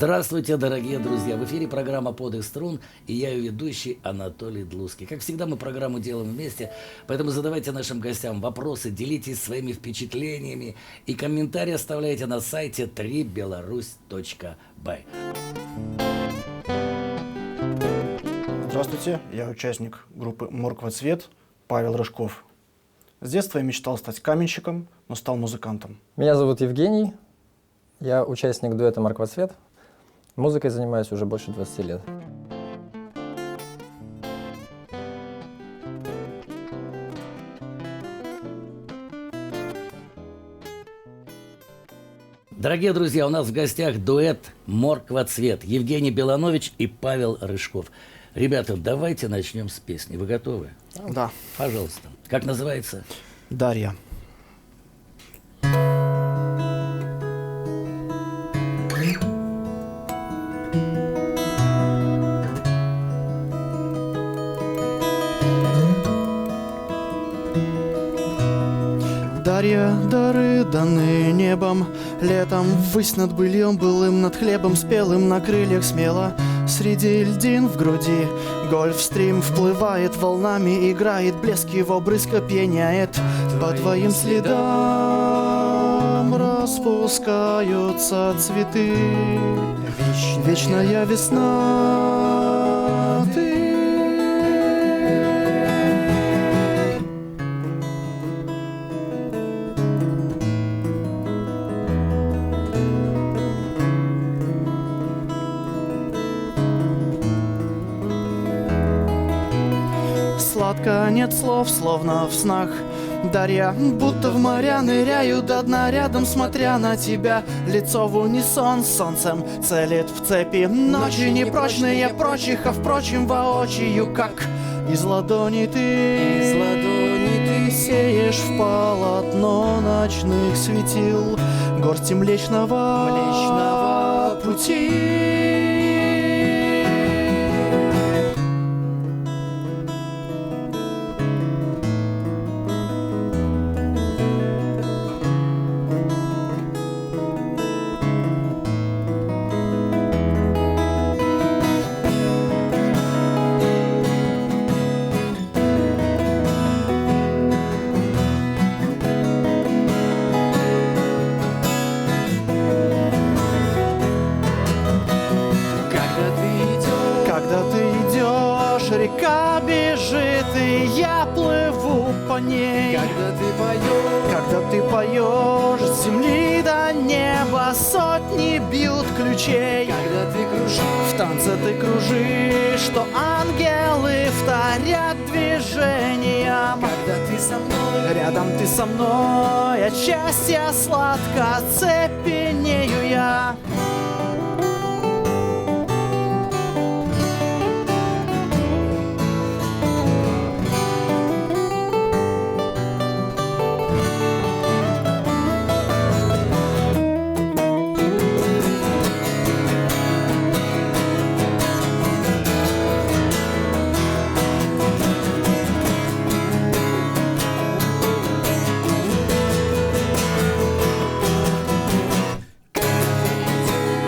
Здравствуйте, дорогие друзья! В эфире программа «Подых струн» и я ее ведущий Анатолий Длуцкий. Как всегда, мы программу делаем вместе, поэтому задавайте нашим гостям вопросы, делитесь своими впечатлениями и комментарии оставляйте на сайте www.belarus.by. Здравствуйте, я участник группы «Морква-цвет» Павел Рыжков. С детства я мечтал стать каменщиком, но стал музыкантом. Меня зовут Евгений, я участник дуэта «Морква-цвет». Музыкой занимаюсь уже больше 20 лет. Дорогие друзья, у нас в гостях дуэт «Морква-цвет» Евгений Беланович и Павел Рыжков. Ребята, давайте начнем с песни. Вы готовы? Да. Пожалуйста. Как называется? Дарья. Дарья, дары даны небом, летом ввысь над быльем былым, над хлебом спелым на крыльях смело. Среди льдин в груди гольфстрим вплывает волнами, играет, блеск его брызг опьяняет. По твоим следам распускаются цветы, вечная весна ты. Сладко, нет слов, словно в снах. Дарья, будто в моря ныряю до дна рядом, смотря на тебя. Лицо в унисон с солнцем целит в цепи. Ночи непрочные прочих, а впрочем воочию, как из ладони ты сеешь в полотно ночных светил горсти млечного пути. Река бежит, и я плыву по ней. Когда ты поешь, с земли до неба сотни бьют ключей. Когда ты кружишь, в танце ты кружишь, что ангелы вторят движениям. Когда ты со мной, рядом ты со мной, от счастья сладко цепенею я.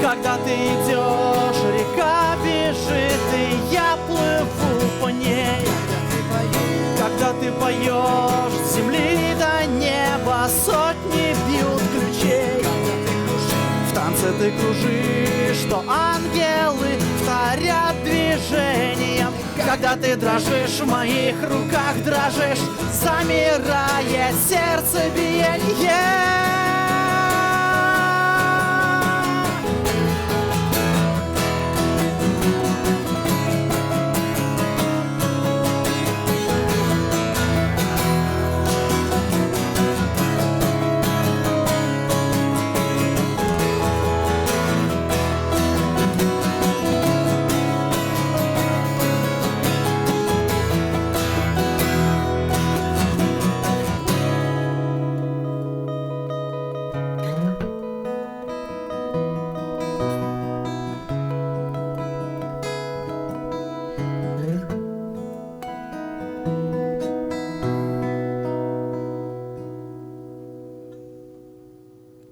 Когда ты идешь, река бежит, и я плыву по ней. Когда ты поешь, с земли до неба сотни бьют ключей. В танце ты кружишь, что ангелы вторят движением. Когда ты дрожишь, в моих руках дрожишь, замирает сердце биение.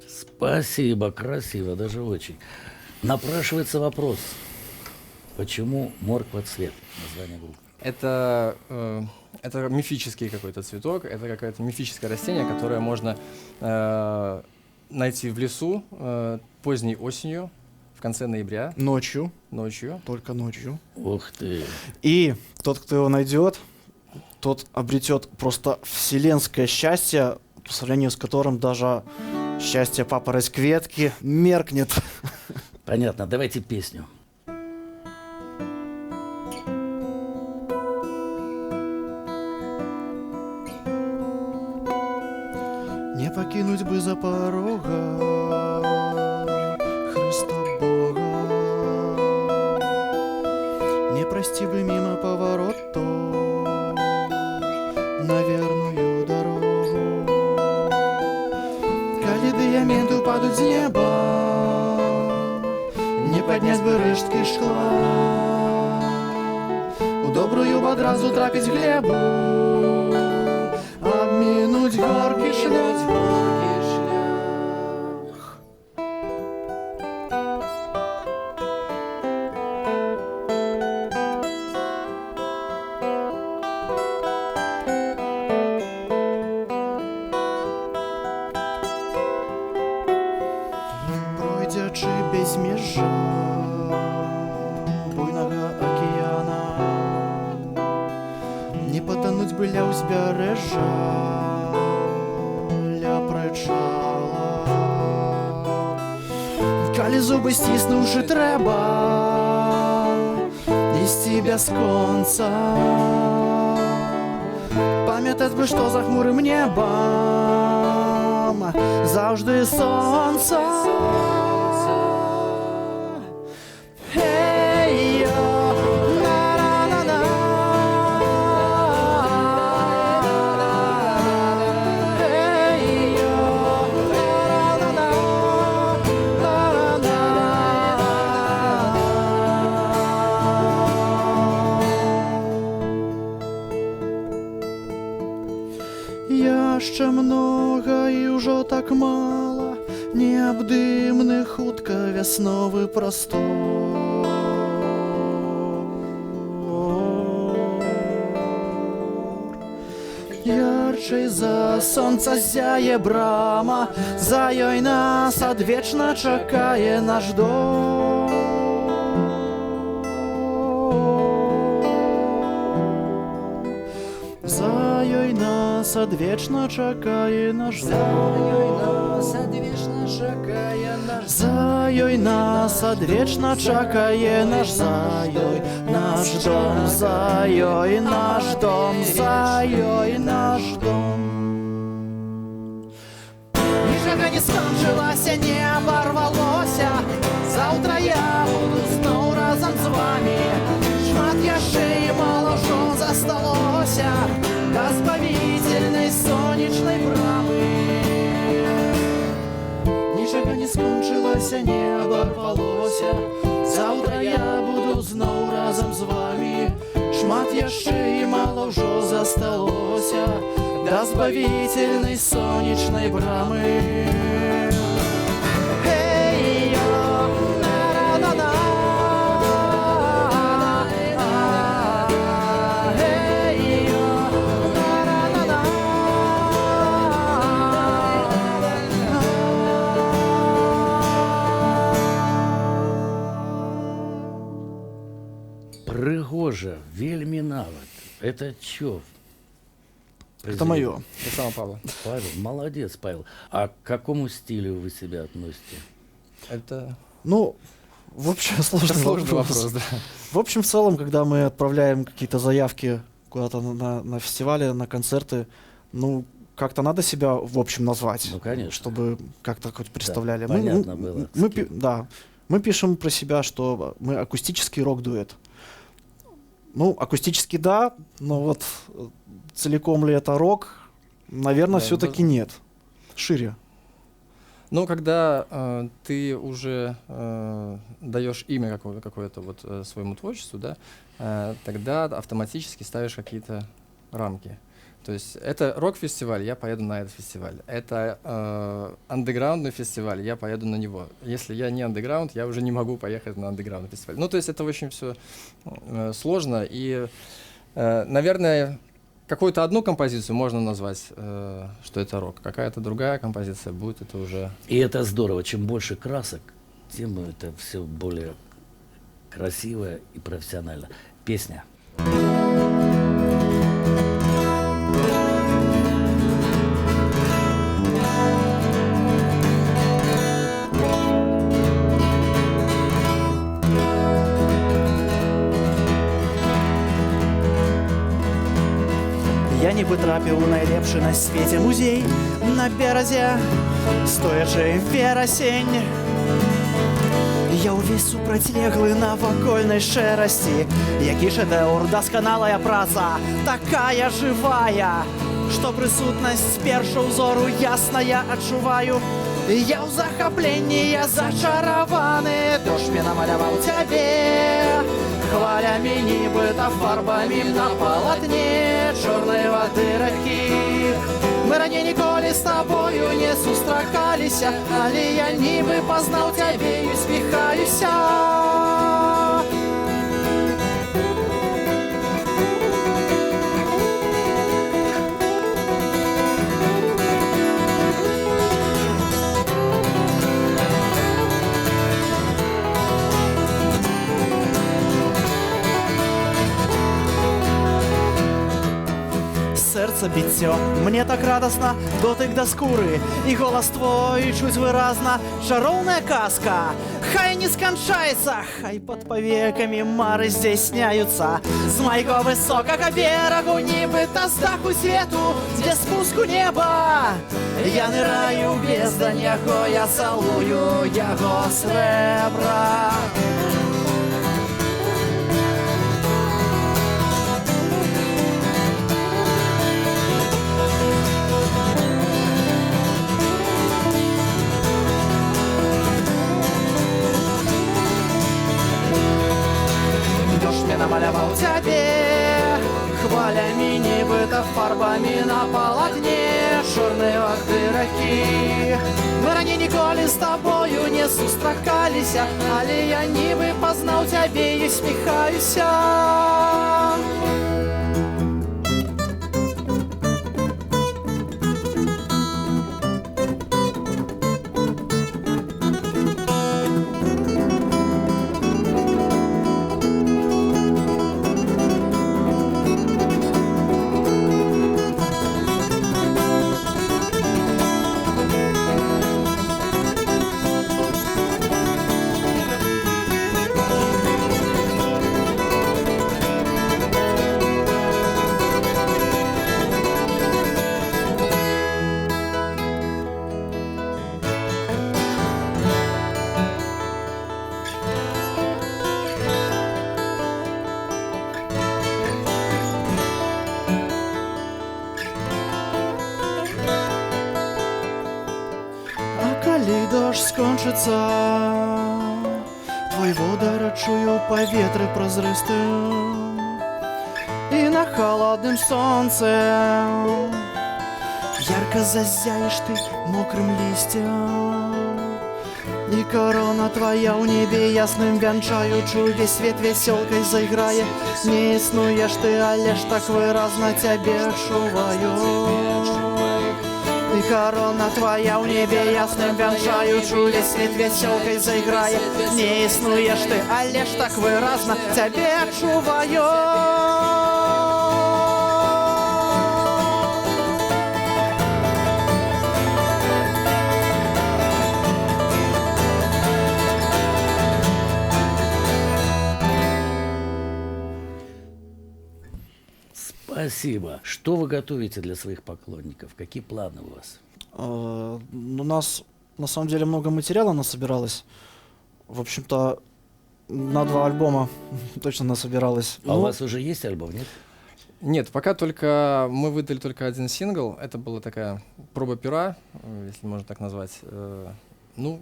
Спасибо, красиво, даже очень. Напрашивается вопрос, почему морква цвет? Название группы. Это мифический какой-то цветок, это какое-то мифическое растение, которое можно найти в лесу поздней осенью, в конце ноября. Ночью. Только ночью. Ух ты. И тот, кто его найдет, тот обретет просто вселенское счастье, по сравнению с которым даже счастье папороть ветки меркнет. Понятно, давайте песню. Не покинуть бы за порога Христа Бога, не прости бы мимо повороту на верную дорогу. Коли диаменты упадут с неба, не поднять бы рештки шкла, у добрую одразу трапить глебу, обминуть горки шлях. Пройдячи безмежа буйного океана, не потонуть бы ля узбережжя, ля причала. Калі зуби стиснувши треба істи бясконца, пам'ятать би, що за хмурим небом завжди сонце. Яшчэ многа і ўжо так мала неабдымны хутка вясновы прастор. Ярчэй за сонца зяе брама, за ёй нас адвечна чакае наш дом. За ёй нас адвечна чакае наш дом. За ёй нас адвечна чакае наш, за ёй наш дом, за ёй наш дом, за ёй наш дом. Нічога не скончылася, не абарвалося, заўтра я буду зноў разам з вами. Шмат яшчэ і мала ўжо засталося до спавительной сонечной брамы. Нічога не скончылася, не абарвалося, заўтра я буду зноў разам з вами. Шмат яшчэ і мала ўжо засталося до спавительной сонечной брамы. Прыгожа, вельмі нават. Это чё? Это мое. Это сам Павел. Павел, молодец, Павел. А к какому стилю вы себя относите? Это Ну, в общем, сложный вопрос. да. В общем, в целом, когда мы отправляем какие-то заявки куда-то на фестивали, на концерты, ну, как-то надо себя, в общем, назвать. Ну, конечно. Чтобы как-то хоть представляли. Да, понятно было. Да. Мы пишем про себя, что мы акустический рок-дуэт. Ну, акустически да, но вот целиком ли это рок, наверное, Да, все-таки нет. Шире. Ну, когда ты уже даешь имя какое-то вот своему творчеству, да, тогда автоматически ставишь какие-то рамки. То есть это рок-фестиваль, я поеду на этот фестиваль. Это андеграундный фестиваль, я поеду на него. Если я не андеграунд, я уже не могу поехать на андеграундный фестиваль. Ну, то есть это очень все сложно. И, наверное, какую-то одну композицию можно назвать, что это рок. Какая-то другая композиция будет, это уже... И это здорово. Чем больше красок, тем это все более красиво и профессионально. Песня. Я ніби трапив у найлепший на світі музей на березі, стоячи вересень. Я увесь супротилеглый на вакольной шерости. Які шедевр, досконалая праца, такая живая, что присутность першого взору ясно я отчуваю. Я в захоплении зачарованы, дождь мне намалявал тебе, хвалями нібито фарбами на полотне чорної води реки. Ми раніше ніколи з тобою не зустракалися, але я ніби познав тебе і усміхаюся. Сердце битье, мне так радостно, дотык до скуры, и голос твой чуть выразно, чаровная казка, хай не скончается, хай под повеками мары здесь сняются, с моего высокого берегу нібито з даху свету, где спуску неба, я ныраю в бездань, яго я целую, яго сребра. Намалявал тебе хвалями нібито фарбами на полотне чорної води реки. Ми раніше ніколи з тобою не зустракалися, але я ніби познав тебе і усміхаюся. Калі дождь скончыцца, твой водар чую паветры празрыстым, и на холодным солнце ярко зазяешь ты мокрым листьем. И корона твоя в небе ясным вянчаючу, весь свет веселкой заиграе. Не існуєш ты, але ж так выразно тебя чуваю. И корона твоя в небе ясным вянчаючу, весь свет веселкой заиграе. Не існуєш ты, але ж так выразно тебя чуваю. Спасибо. Что вы готовите для своих поклонников? Какие планы у вас? У нас на самом деле много материала насобиралось. В общем-то, на 2 альбома точно насобиралось. А у вас уже есть альбом, нет? Нет, пока только мы выдали только 1 сингл. Это была такая проба пера, если можно так назвать. Ну,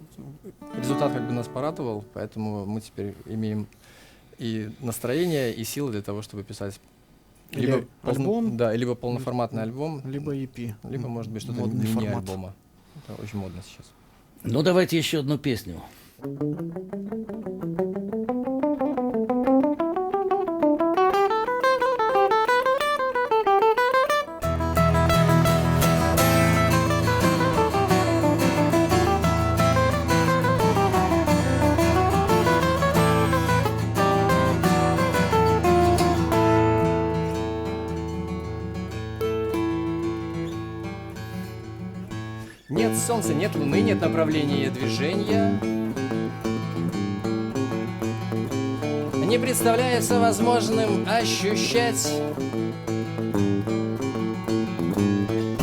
результат как бы нас порадовал, поэтому мы теперь имеем и настроение, и силы для того, чтобы писать Или альбом, Да, либо полноформатный альбом, либо EP. либо, может быть, что-то Модный формат. мини-альбома. Это очень модно сейчас. Ну, давайте еще одну песню. Нет солнца, нет луны, нет направления движения. Не представляется возможным ощущать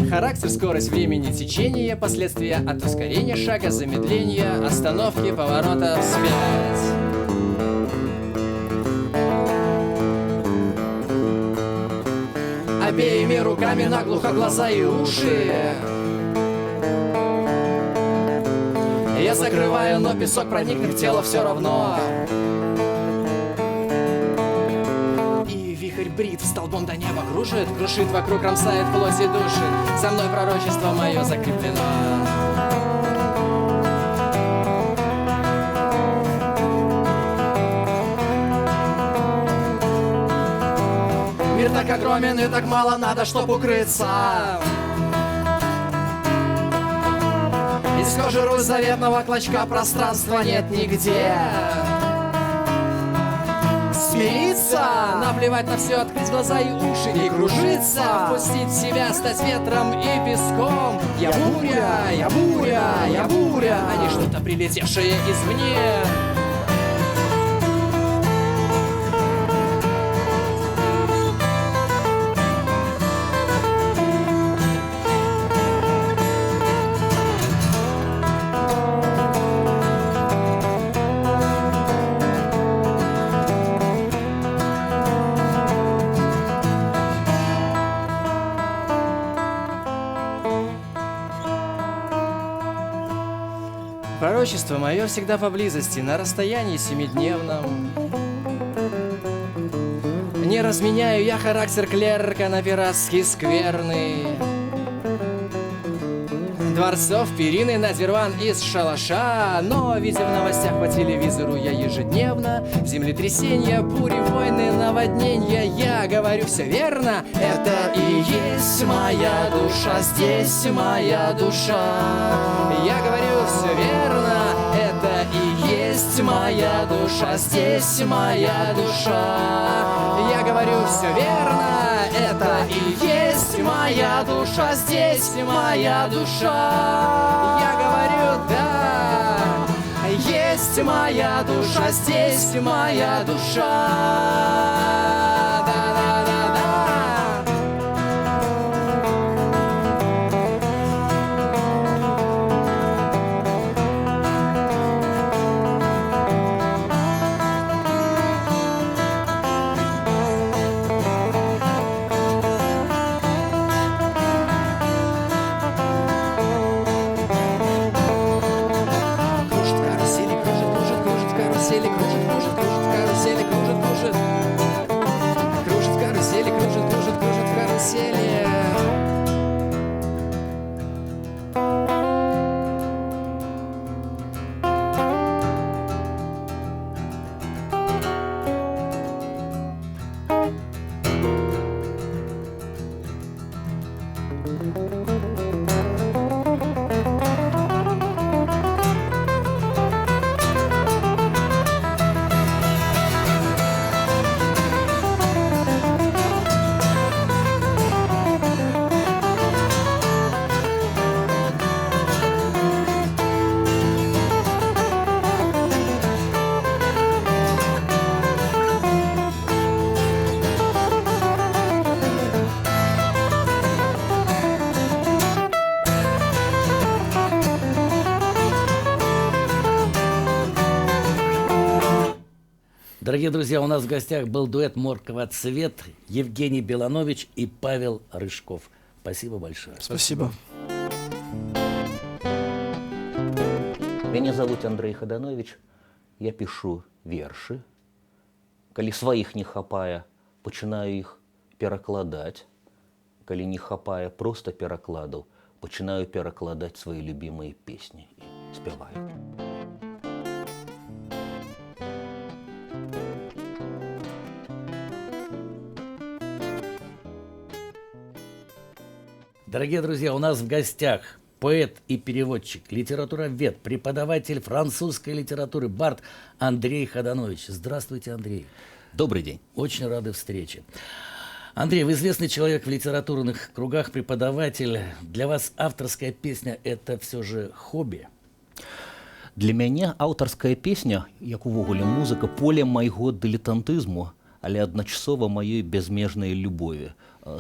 характер, скорость времени течения, последствия от ускорения шага, замедления, остановки, поворота вспять. Обеими руками наглухо глаза и уши я закрываю, но песок проникнет в тело все равно. И вихрь брит столбом до неба кружит, крушит вокруг, кромсает плоть и души. Со мной пророчество мое закреплено. Мир так огромен и так мало надо, чтоб укрыться. Из кожи русь заветного клочка пространства нет нигде. Смириться, наплевать на все, открыть глаза и уши и кружиться, впустить в себя, стать ветром и песком. Я буря, я буря, я буря, а не что-то прилетевшее извне. Пророчество мое всегда поблизости, на расстоянии 7-дневном. Не разменяю я характер клерка на пиратский скверный. Дворцов, перины, надзирван из шалаша. Но, видя в новостях по телевизору я ежедневно, землетрясения, бури, войны, наводнения, я говорю все верно. Это и есть моя душа, здесь моя душа. Я говорю все верно. Это и есть моя душа, здесь моя душа. Я говорю все верно. Это и есть моя душа, здесь моя душа. Я говорю да. Есть моя душа, здесь моя душа. Дорогие друзья, у нас в гостях был дуэт «Морква-цвет», Евгений Беланович и Павел Рыжков. Спасибо большое. Спасибо. Меня зовут Андрей Хаданович. Я пишу вершы. Калі сваіх не хапае, пачынаю іх перакладаць. Калі не хапае проста перакладаў, пачынаю перакладаць свае любімыя песні і спяваю. Дорогие друзья, у нас в гостях поэт и переводчик, литературовед, преподаватель французской литературы, бард Андрей Ходанович. Здравствуйте, Андрей. Добрый день. Очень рады встрече. Андрей, вы известный человек в литературных кругах, преподаватель. Для вас авторская песня – это все же хобби? Для мяне аўтарская песня, як увогуле музыка, поле майго дылетантызму, але адначасова маёй бязмежнай любові.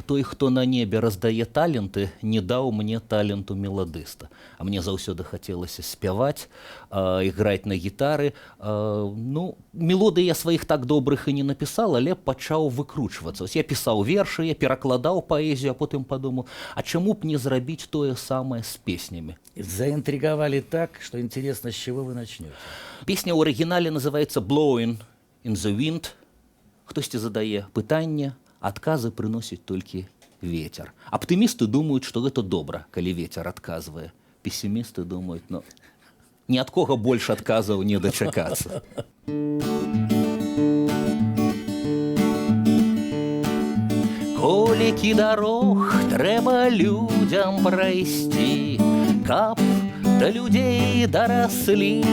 Той, хто на небе раздае таленты, не даў мне таленту меладыста. А мне заўсёды хацелася спяваць, іграць на гітары. Мелодый я сваіх так добрых і не напісаў, але пачаў выкручвацца. Я пісаў вершы, я перакладаў паэзію, а потым падумаў, а чаму б не зрабіць тое самае з песнямі? Заинтриговали так, что интересно, с чего вы начнете. Песня ў арыгінале называецца «Blowing in the Wind». Хтосьці задае пытанне, адказы прыносіць толькі ветер. Аптымісты думаюць, што гэта добра, калі ветер адказвае. Песімісты думаюць, ні ад кога больш адказаў не дачакацца. Колікі дарог трэба людзям прайсці, каб да людзей дараслі.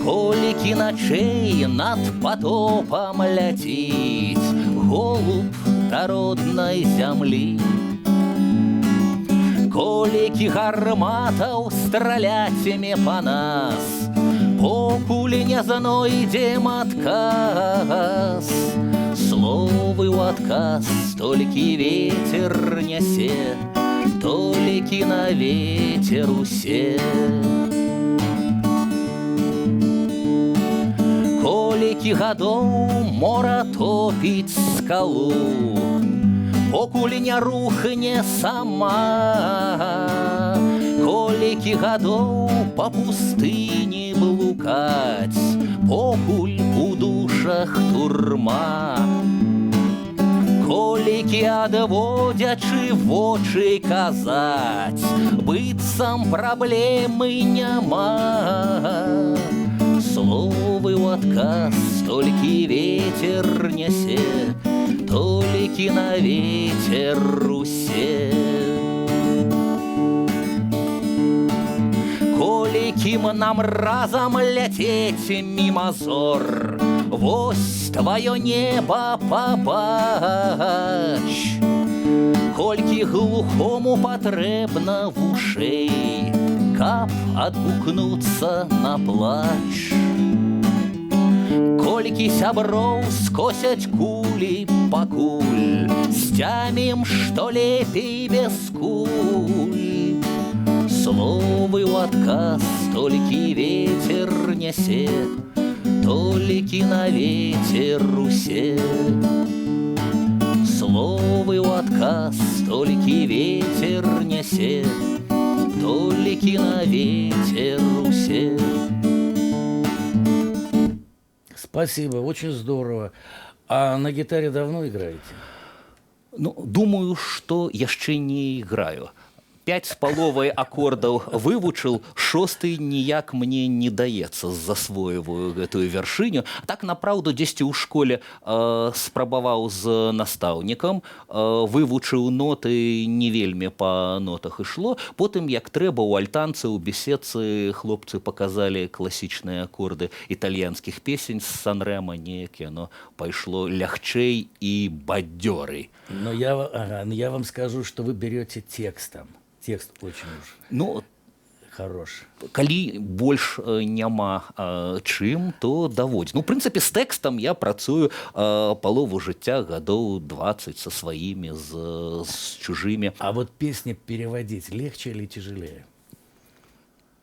Колікі начэй над патопам ляціць голуб да роднай зямлі. Колікі гарматаў страляцьме па нас, покуль не знойдзем адказ. Словы ў адказ толькі ветер нясе, толькі на ветер усе. Колікі гадоў мора топіць скалу, покуль не рухне сама. Колікі гадоў па пустыні блукаць, покуль у душах турма. Колікі адводзячы вочы казаць, быццам праблемы няма. Словы ў адказ толькі ветер нясе, толькі на ветер усе. Колікім нам разам ляцець міма зор, вось тваё неба пабач. Колькі глухому патрэбна вушэй, каб адгукнуцца на плач. Колькі сяброў скосяць кулі, пакуль сцямім, што лепей без куль. Словы ў адказ толькі ветер нясе, толькі на ветер усе. Словы ў адказ толькі ветер нясе, толькі на ветер усе. Спасибо, очень здорово. А на гитаре давно играете? Думаю, што яшчэ не іграю. 5,5 акордаў вывучыў, 6 ніяк мне не даецца, засвойваю гэтую вяршыню. Так, напраўду, дзесьці ў школе спрабаваў з настаўнікам, вывучыў ноты, не вельмі па нотах ішло. Потым, як трэба, у альтанцы, у беседцы хлопцы паказалі класічныя акорды італьянскіх песень з Сан-Рэма, неяк яно пайшло лягчэй і бадзёрый. Но я вам скажу, что вы берете текстом. Текст очень уж хорош. Калі больш няма чым, то даводзь. В прынцыпе, з тэкстам я працую палову жыцця, гадоў 20 со сваімі, з чужымі. А вот песни переводить легче или тяжелее?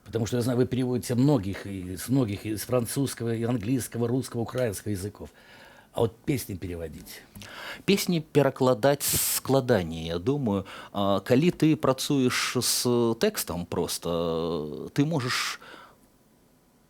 Потому что я знаю, вы переводите из французского, и английского, русского, украинского языков. А вот песни переводить? Песні перакладаць складаней, я думаю. Калі ты працуеш з тэкстам проста, ты можаш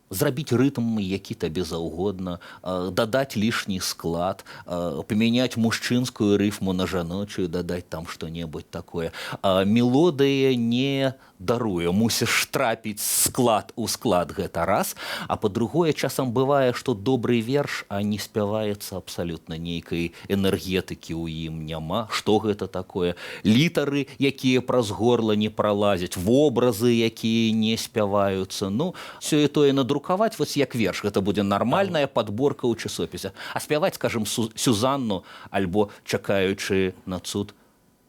зрабіць рытм, які табе заўгодна, дадаць лішні склад, памяняць мужчынскую рыфму на жаночую, дадаць там што-небудзь такое. Мелодыя не даруе, мусіш трапіць склад у склад, гэта раз. А па-другое, часам бывае, што добры верш, а не спяваецца абсалютна нейкай энергетыкі ў ім няма. Што гэта такое? Літары, якія праз горла не пралазяць, вобразы, якія не спяваюцца. Ну, сёе тое надрукаваць, вось як верш, гэта будзе нармальная падборка ў часопісе. А спяваць, скажем, Сюзанну, альбо чакаючы на цуд,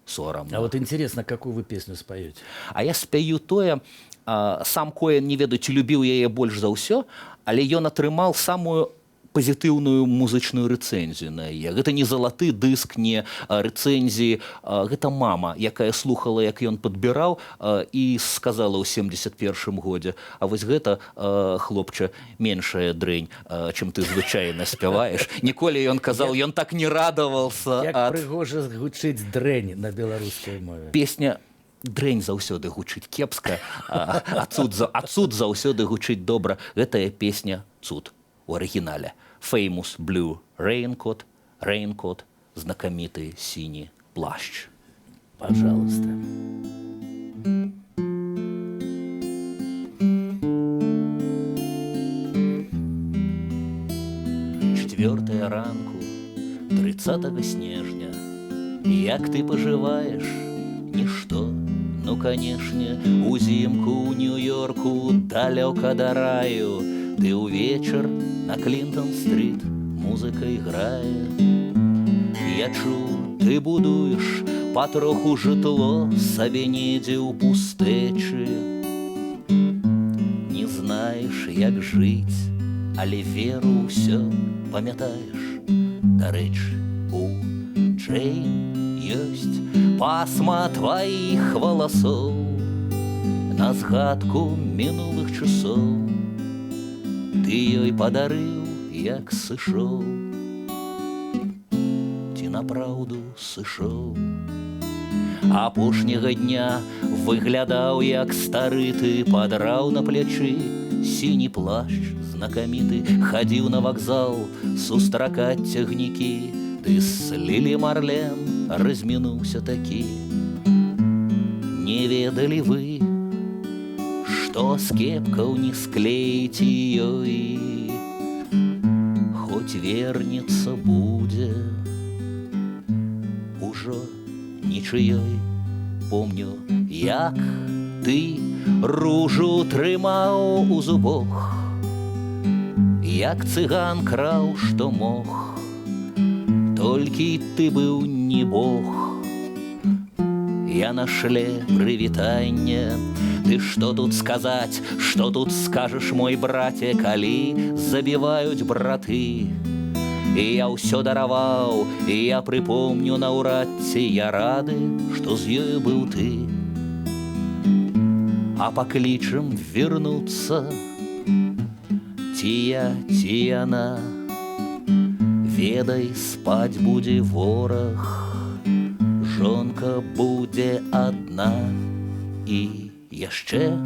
сорамна. А вот интересно, какую вы песню споете? А я спяю тое, сам Коэн, не ведаю, ці любіў яе больш за ўсё, але ён атрымаў самую пазітыўную музычную рэцэнзію на яе. Гэта не залаты дыск, не рэцэнзіі. Гэта мама, якая слухала, як ён падбіраў, і сказала ў 71-м годзе: а вось гэта, хлопча, меншая дрэнь, чым ты звычайна спяваеш. Ніколі ён казаў, ён так не радаваўся. Як прыгожа гучыць дрэнь на беларускай мове. Песня дрэнь заўсёды гучыць кепска, а цуд заўсёды гучыць добра. Гэтая песня «Цуд» у оригинале. Famous Blue Raincoat, Raincoat, знакомитый синий плащ. Пожалуйста. Четвертая ранку 30 снежня. Як ты поживаешь? Ничто. Ну, конечно, узимку у Нью-Йорку далеко до раю. Ты увечер на Клинтон-стрит музыка играе. Я чу, ты будуеш патроху жытло сабе недзе ў пустэчы. Не знаеш, як жыць, але веру ўсё памятаеш. Дарэчы, у Джейн ёсць пасма тваіх валасоў на згадку мінулых часоў. Ты ёй падарыў, як сышоў, ці напраўду сышоў. Апошняга дня выглядаў, як стары, ты падраў на плячы сіні плашч знакаміты, хадзіў на вакзал сустракаць цягнікі. Ты з Лілі Марлен размінуўся такі. Не ведалі вы, што з кепкаў не склеіць ёй, хоць вернецца будзе ужо нічыёй. Помню, як ты ружу трымаў у зубах, як цыган краў, што мог, толькі ты быў не бог. Я на шле прывітання. Ты што тут сказаць, што тут скажаш, мой браце, калі забіваюць браты? І я ўсё дараваў, і я прыпомню наўрад ці я рады, што з ёю быў ты. А паклічам вернуцца, ці я, ці яна. Ведай, спаць будзе вораг, жонка будзе адна. І яшчэ,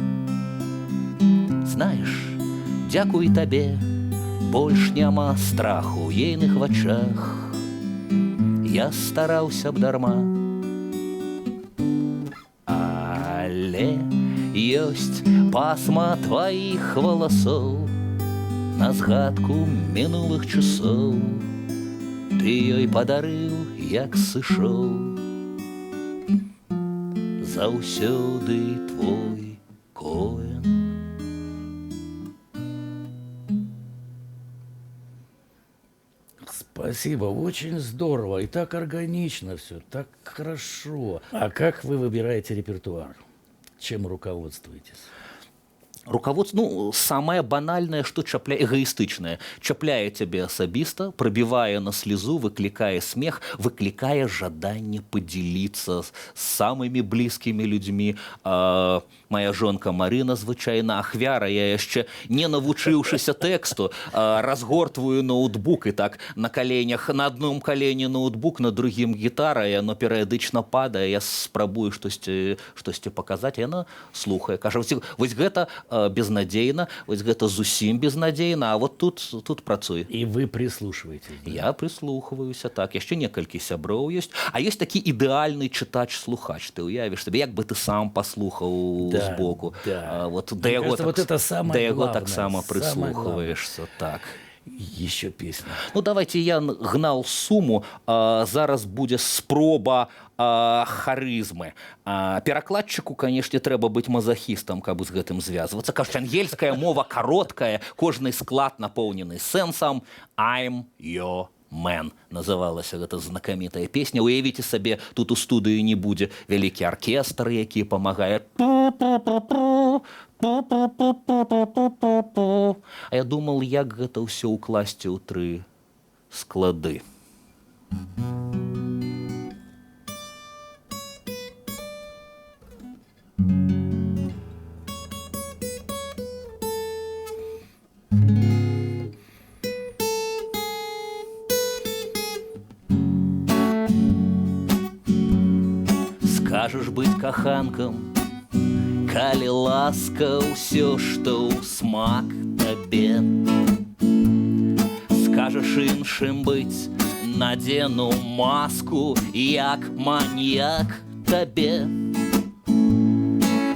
знаеш, дзякуй табе, больш няма страху ў ейных вачах. Я стараўся б дарма, але ёсць пасма тваіх валасоў на згадку мінулых часоў. Ты ёй падарыў, як сышоў. Заўсёды твой Коэн. Спасибо, очень здорово и так органично все, так хорошо. А как вы выбираете репертуар? Чем руководствуетесь? Руководство, ну, самое банальное, что чапляе, эгоистичное. Чапляе тебе особисто, пробивая на слезу, выкликая смех, выкликая жаданне поделиться с самыми близкими людьми. Моя жонка Марина, звычайна, ахвяра, я яшчэ не навучыўшыся тэксту, разгортваю ноутбук, і так на коленях, на одном колене ноутбук, на другім гітара, і оно перыядычна падае, я спрабую штосьці паказаць, і яна слухае, кажа, вось гэта безнадзейна, вось гэта зусім безнадзейна, а вот тут працуе. И вы прислушиваетесь. Да? Я прислухваюся, так, яшчэ некалькі сяброў ёсць, а ёсць такі ідэальны чытач-слухач, ты уявіш сабе, як бы ты сам паслухаў збоку, вот да яго таксама прыслухваешься, так. Еще песня. Ну, давайте я гнал суму, зараз будзе спроба харызмы. Перакладчыку, канешне, трэба быць мазахістам, каб з гэтым звязвацца. Кажуць, ангельская мова кароткая, кожны склад напоўнены сэнсам. I'm your man называлася гэта знакамітая песня. Уявіце сабе, тут у студыі не будзе вялікі аркестр, які памагае. А я думал, як гэта ўсё ўкласці ў 3 склады. Скажаш быць каханкам, калі ласка ўсё, што ў смак табе. Скажаш іншым быць, надзену маску, як маньяк табе.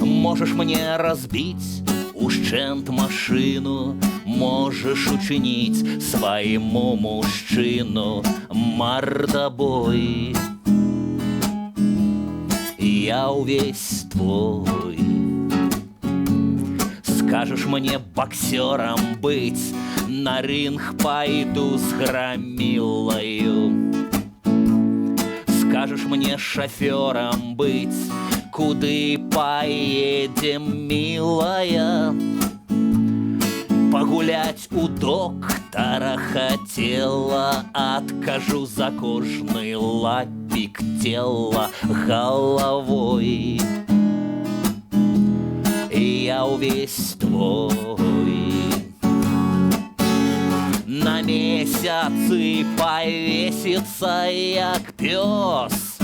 Можаш мне разбіць ушчэнт машыну, можаш учыніць свайму мужчыну мардабой. Я ўвесь твой. Скажешь мне боксером быть, на ринг пойду с громилою. Скажешь мне шофером быть, куды поедем, милая. Погулять у доктора хотела, откажу за кожный лапик тела головой. Я увесь твой. На месяцы повесится, як пёс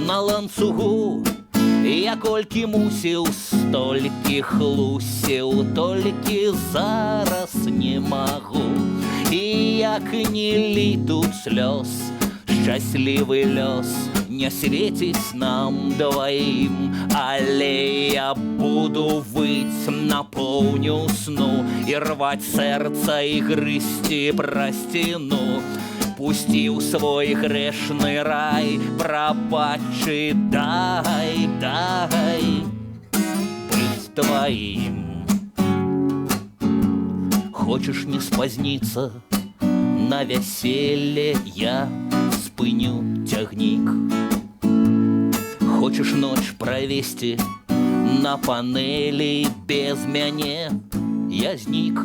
на ланцугу. Я колькі мусіў, столькі хлусіў, толькі зараз не магу. І як не літут слёз, шчаслівы лёс не светіць нам двоим, але я буду выть, напоўню сну і рваць сэрца і грызці прасціну. Пусціў свой грэшны рай, прабачы, дай быць твоим. Хочешь не спазніцца на вяселле, я спыню цягнік. Хочешь ночь провести на панелі без мяне, я знік.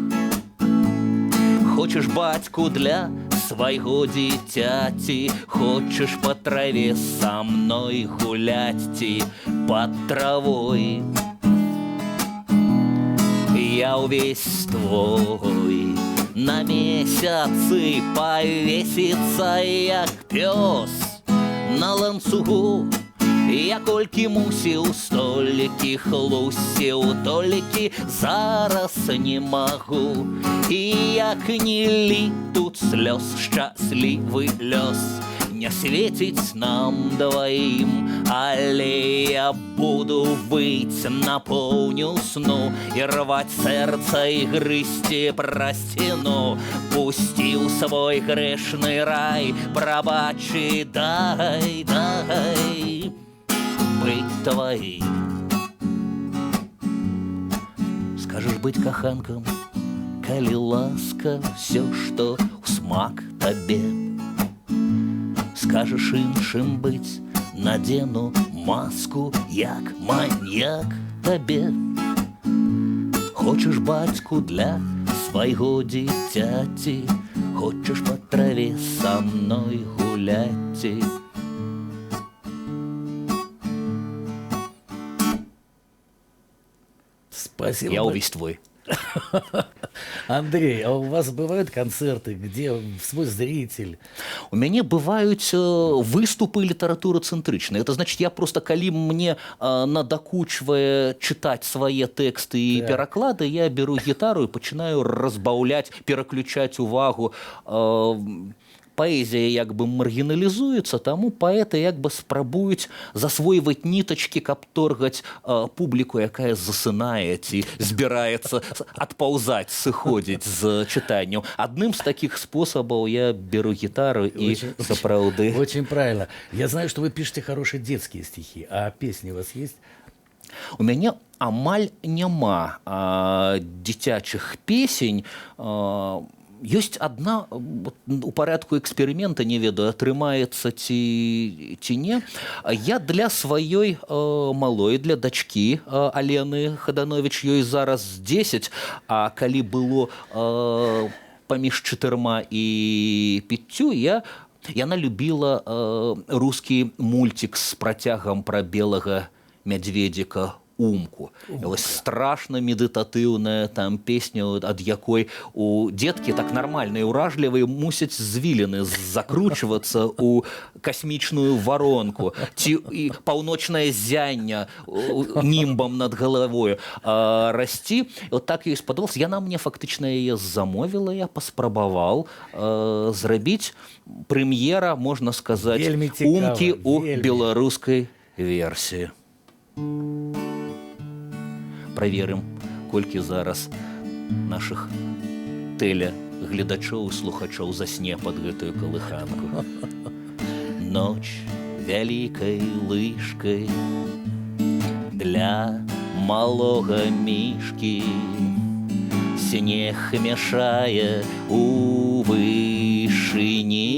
Хочешь бацьку для свайго дзіцяці, хочешь по траве со мной гулять ці под травой. Я увесь твой. На месяцы повесится, як пёс на ланцугу. Я колькі мусіў, столькі хлусіў, толькі зараз не магу. І як не літут слёз, шчаслівы лёс не светіць нам двоим, але я буду выть, напоўню сну і рваць сэрца і грызці прасціну. Пусціў свой грэшны рай, прабачы, дай быць твоим. Скажешь быть каханкам, калі ласка всё, што ў смак табе. Скажешь іншым быць, надену маску, як маньяк табе. Хочешь бацьку для свайго дзіцяці, хочешь по траве со мной гулять. Спасибо. Я увесь твой. Андрей, а у вас бывают концерты, где свой зритель? У мяне бываюць выступы літаратурацэнтрычныя. Это значит, я просто калі мне надакучвае чытаць свае тэксты і пераклады, я беру гітару і пачынаю разбаўляць, пераключаць увагу. Паэзія як бы маргіналізуецца, таму паэты як бы спрабуюць засвойваць нітачкі, каб торгаць публіку, якая засынае ці збіраецца адпаўзаць, сыходзіць з чытанняў. Адным з такіх спосабаў я беру гітару і сапраўды... Очень правильно. Я знаю, что вы пишете хорошие детские стихи, а песни у вас есть? У мяне амаль няма дзіцячых песень. Ёсць адна у парадку эксперымента, не ведаю, атрымаецца ці не. Я для сваёй малой, для дачкі Алены Хаданович, ёй зараз 10, а калі было паміж 4 і 5, яна любіла рускі мульцік з працягам пра белага мядзведзіка Умку. Вось страшна медытатыўная там песня, ад якой у дзеткі так нармальна і ўражлівыя мусяць звіліны закручвацца у касмічную варонку, ці і паўночнае ззянне німбам над галавою расці. Вот так ёй спадабалася. Яна мне фактычна яе замовіла, я паспрабаваў зрабіць. Прэм'ера, можна сказаць, Умкі ў беларускай версіі. Праверым, колькі зараз нашых тэлегледачоў і слухачоў засне пад гэтую калыханку. Ноч вялікай лыжкай для малога мішкі, снег мяшае у вышыні.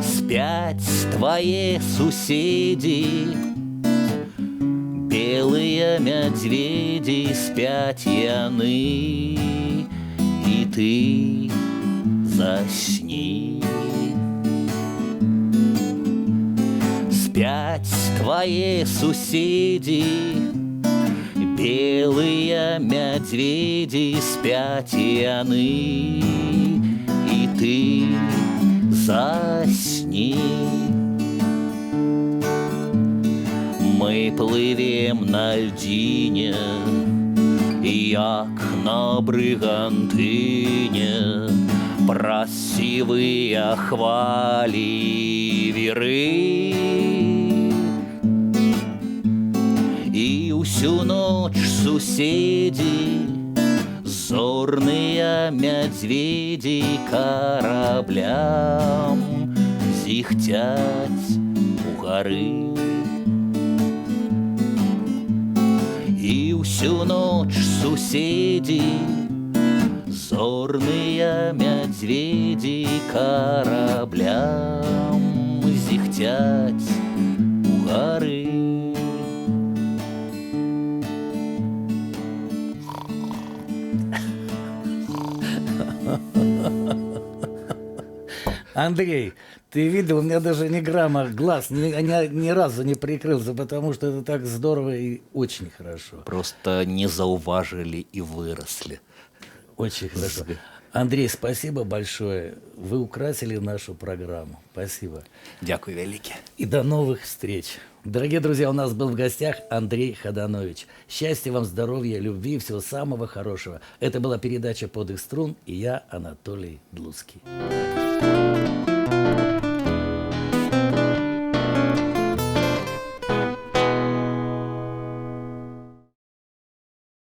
Спяць твае суседзі, белыя мядзведзі, спяць яны, і ты засні. Спяць твае суседзі, белыя мядзведзі, спяць яны, і ты засні. Мы плывем на льдине, як на брыгантыне, праз сівыя хвалі віры. І ўсю ноч суседзі, зорныя мядзведзі караблям зіхцяць угары. І ўсю ноч суседзі, зорныя мядзведзі караблям зіхцяць угары. Андрей, ты видел, у меня даже ни грамма глаз ни разу не прикрылся, потому что это так здорово и очень хорошо. Просто не заўважылі і выраслі. Очень хорошо. Андрей, спасибо большое. Вы украсили нашу программу. Спасибо. Дякую вялікі. И до новых встреч. Дорогие друзья, у нас был в гостях Андрей Хаданович. Счастья вам, здоровья, любви, всего самого хорошего. Это была передача «Подых струн», и я, Анатолий Длуцкий.